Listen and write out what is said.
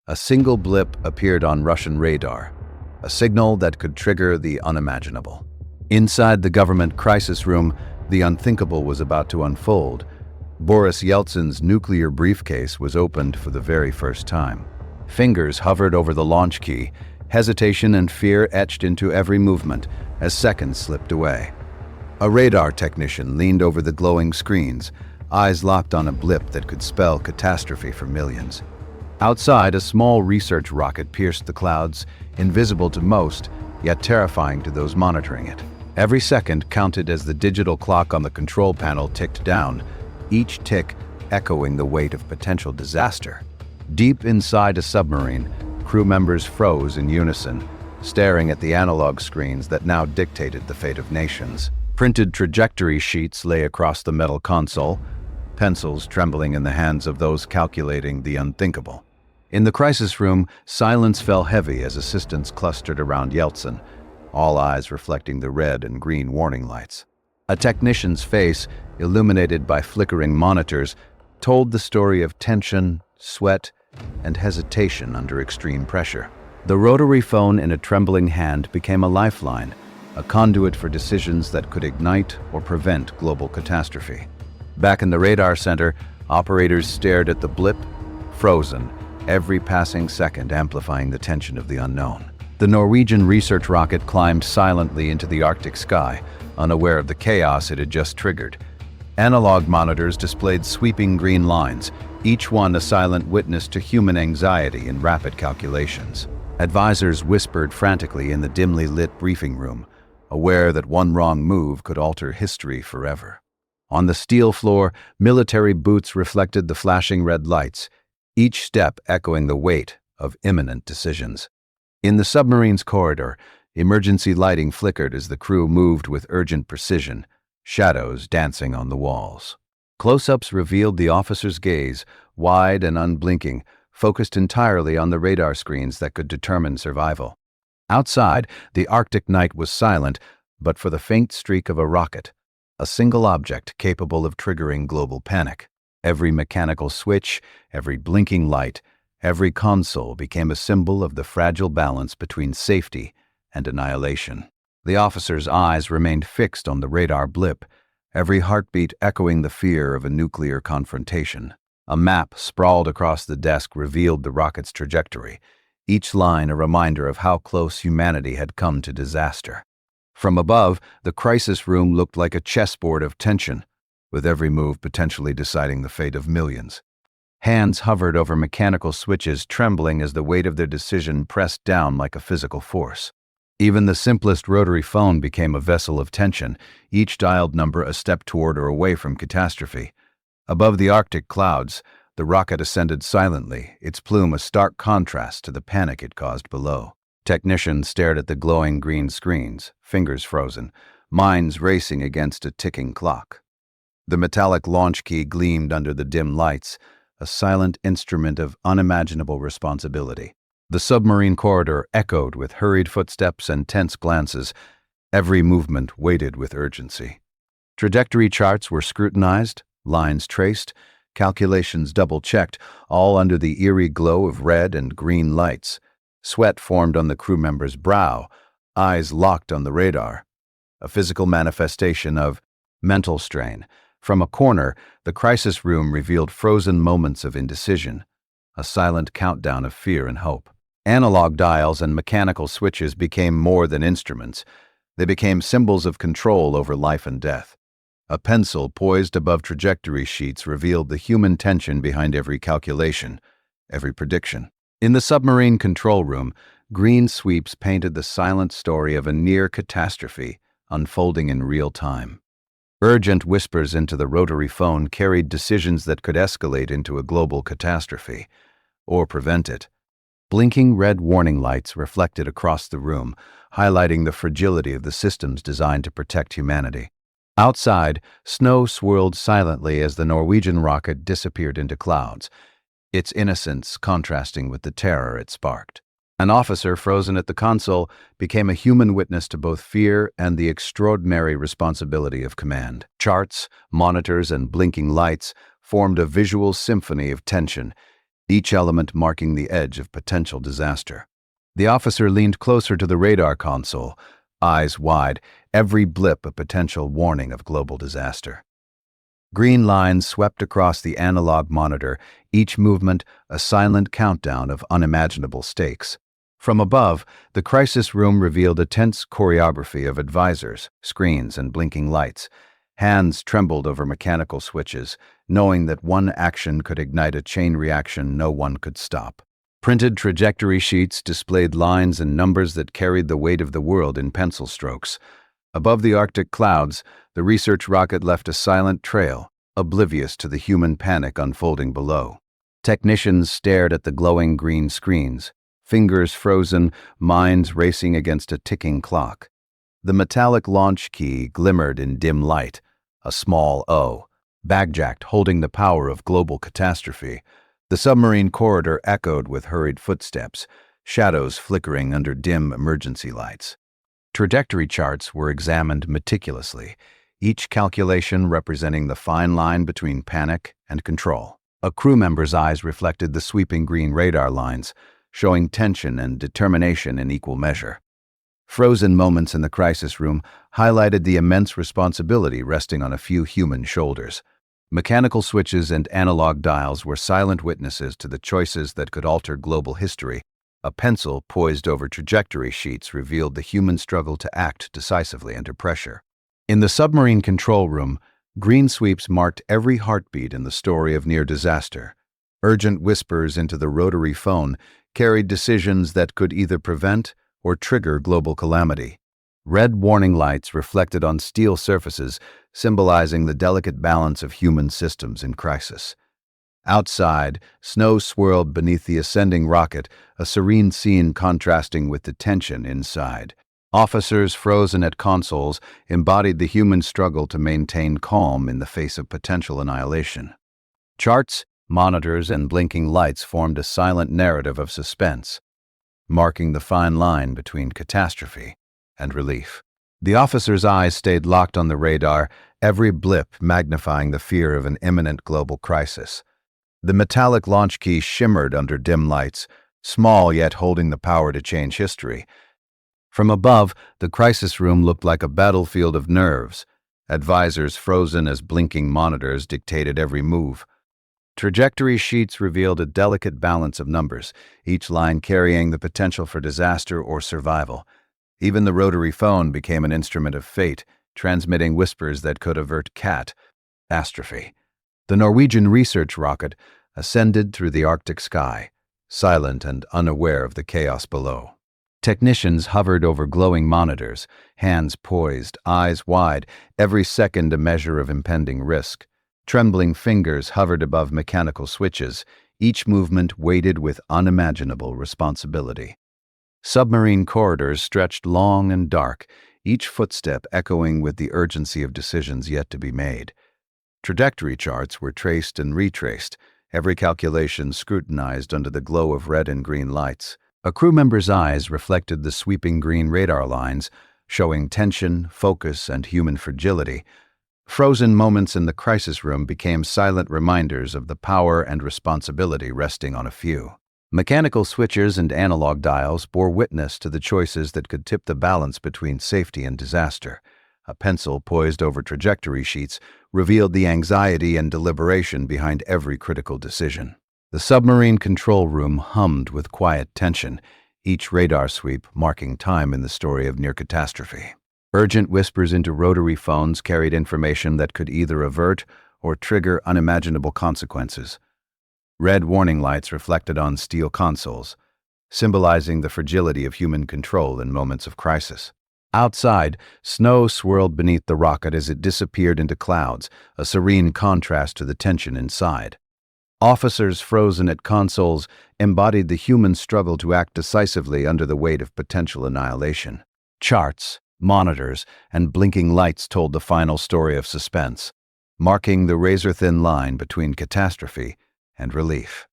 A single blip appeared on Russian radar, a signal that could trigger the unimaginable. Inside the government crisis room, the unthinkable was about to unfold. Boris Yeltsin's nuclear briefcase was opened for the very first time. Fingers hovered over the launch key, hesitation and fear etched into every movement as seconds slipped away. A radar technician leaned over the glowing screens, eyes locked on a blip that could spell catastrophe for millions. Outside, a small research rocket pierced the clouds, invisible to most, yet terrifying to those monitoring it. Every second counted as the digital clock on the control panel ticked down, each tick echoing the weight of potential disaster. Deep inside a submarine, crew members froze in unison, staring at the analog screens that now dictated the fate of nations. Printed trajectory sheets lay across the metal console, pencils trembling in the hands of those calculating the unthinkable. In the crisis room, silence fell heavy as assistants clustered around Yeltsin, all eyes reflecting the red and green warning lights. A technician's face, illuminated by flickering monitors, told the story of tension, sweat, and hesitation under extreme pressure. The rotary phone in a trembling hand became a lifeline, a conduit for decisions that could ignite or prevent global catastrophe. Back in the radar center, operators stared at the blip, frozen, every passing second amplifying the tension of the unknown. The Norwegian research rocket climbed silently into the Arctic sky, unaware of the chaos it had just triggered. Analog monitors displayed sweeping green lines, each one a silent witness to human anxiety and rapid calculations. Advisors whispered frantically in the dimly lit briefing room, aware that one wrong move could alter history forever. On the steel floor, military boots reflected the flashing red lights, each step echoing the weight of imminent decisions. In the submarine's corridor, emergency lighting flickered as the crew moved with urgent precision, shadows dancing on the walls. Close-ups revealed the officer's gaze, wide and unblinking, focused entirely on the radar screens that could determine survival. Outside, the Arctic night was silent, but for the faint streak of a rocket, a single object capable of triggering global panic. Every mechanical switch, every blinking light, every console became a symbol of the fragile balance between safety and annihilation. The officer's eyes remained fixed on the radar blip, every heartbeat echoing the fear of a nuclear confrontation. A map sprawled across the desk revealed the rocket's trajectory, each line a reminder of how close humanity had come to disaster. From above, the crisis room looked like a chessboard of tension, with every move potentially deciding the fate of millions. Hands hovered over mechanical switches, trembling as the weight of their decision pressed down like a physical force. Even the simplest rotary phone became a vessel of tension, each dialed number a step toward or away from catastrophe. Above the Arctic clouds, the rocket ascended silently, its plume a stark contrast to the panic it caused below. Technicians stared at the glowing green screens, fingers frozen, minds racing against a ticking clock. The metallic launch key gleamed under the dim lights, a silent instrument of unimaginable responsibility. The submarine corridor echoed with hurried footsteps and tense glances, every movement weighted with urgency. Trajectory charts were scrutinized, lines traced, calculations double-checked, all under the eerie glow of red and green lights. Sweat formed on the crew member's brow, eyes locked on the radar, a physical manifestation of mental strain. From a corner, the crisis room revealed frozen moments of indecision, a silent countdown of fear and hope. Analog dials and mechanical switches became more than instruments. They became symbols of control over life and death. A pencil poised above trajectory sheets revealed the human tension behind every calculation, every prediction. In the submarine control room, green sweeps painted the silent story of a near catastrophe unfolding in real time. Urgent whispers into the rotary phone carried decisions that could escalate into a global catastrophe, or prevent it. Blinking red warning lights reflected across the room, highlighting the fragility of the systems designed to protect humanity. Outside, snow swirled silently as the Norwegian rocket disappeared into clouds, its innocence contrasting with the terror it sparked. An officer frozen at the console became a human witness to both fear and the extraordinary responsibility of command. Charts, monitors, and blinking lights formed a visual symphony of tension, each element marking the edge of potential disaster. The officer leaned closer to the radar console, eyes wide, every blip a potential warning of global disaster. Green lines swept across the analog monitor, each movement a silent countdown of unimaginable stakes. From above, the crisis room revealed a tense choreography of advisors, screens, and blinking lights. Hands trembled over mechanical switches, knowing that one action could ignite a chain reaction no one could stop. Printed trajectory sheets displayed lines and numbers that carried the weight of the world in pencil strokes. Above the Arctic clouds, the research rocket left a silent trail, oblivious to the human panic unfolding below. Technicians stared at the glowing green screens, fingers frozen, minds racing against a ticking clock. The metallic launch key glimmered in dim light, a small O, bagjacked holding the power of global catastrophe. The submarine corridor echoed with hurried footsteps, shadows flickering under dim emergency lights. Trajectory charts were examined meticulously, each calculation representing the fine line between panic and control. A crew member's eyes reflected the sweeping green radar lines, showing tension and determination in equal measure. Frozen moments in the crisis room highlighted the immense responsibility resting on a few human shoulders. Mechanical switches and analog dials were silent witnesses to the choices that could alter global history. A pencil poised over trajectory sheets revealed the human struggle to act decisively under pressure. In the submarine control room, green sweeps marked every heartbeat in the story of near disaster. Urgent whispers into the rotary phone carried decisions that could either prevent or trigger global calamity. Red warning lights reflected on steel surfaces, symbolizing the delicate balance of human systems in crisis. Outside, snow swirled beneath the ascending rocket, a serene scene contrasting with the tension inside. Officers frozen at consoles embodied the human struggle to maintain calm in the face of potential annihilation. Charts, monitors, and blinking lights formed a silent narrative of suspense, marking the fine line between catastrophe and relief. The officer's eyes stayed locked on the radar, every blip magnifying the fear of an imminent global crisis. The metallic launch key shimmered under dim lights, small yet holding the power to change history. From above, the crisis room looked like a battlefield of nerves, advisors frozen as blinking monitors dictated every move. Trajectory sheets revealed a delicate balance of numbers, each line carrying the potential for disaster or survival. Even the rotary phone became an instrument of fate, transmitting whispers that could avert catastrophe. The Norwegian research rocket ascended through the Arctic sky, silent and unaware of the chaos below. Technicians hovered over glowing monitors, hands poised, eyes wide, every second a measure of impending risk. Trembling fingers hovered above mechanical switches, each movement weighted with unimaginable responsibility. Submarine corridors stretched long and dark, each footstep echoing with the urgency of decisions yet to be made. Trajectory charts were traced and retraced, every calculation scrutinized under the glow of red and green lights. A crew member's eyes reflected the sweeping green radar lines, showing tension, focus, and human fragility. Frozen moments in the crisis room became silent reminders of the power and responsibility resting on a few. Mechanical switches and analog dials bore witness to the choices that could tip the balance between safety and disaster. A pencil poised over trajectory sheets revealed the anxiety and deliberation behind every critical decision. The submarine control room hummed with quiet tension, each radar sweep marking time in the story of near catastrophe. Urgent whispers into rotary phones carried information that could either avert or trigger unimaginable consequences. Red warning lights reflected on steel consoles, symbolizing the fragility of human control in moments of crisis. Outside, snow swirled beneath the rocket as it disappeared into clouds, a serene contrast to the tension inside. Officers frozen at consoles embodied the human struggle to act decisively under the weight of potential annihilation. Charts, monitors, and blinking lights told the final story of suspense, marking the razor-thin line between catastrophe and relief.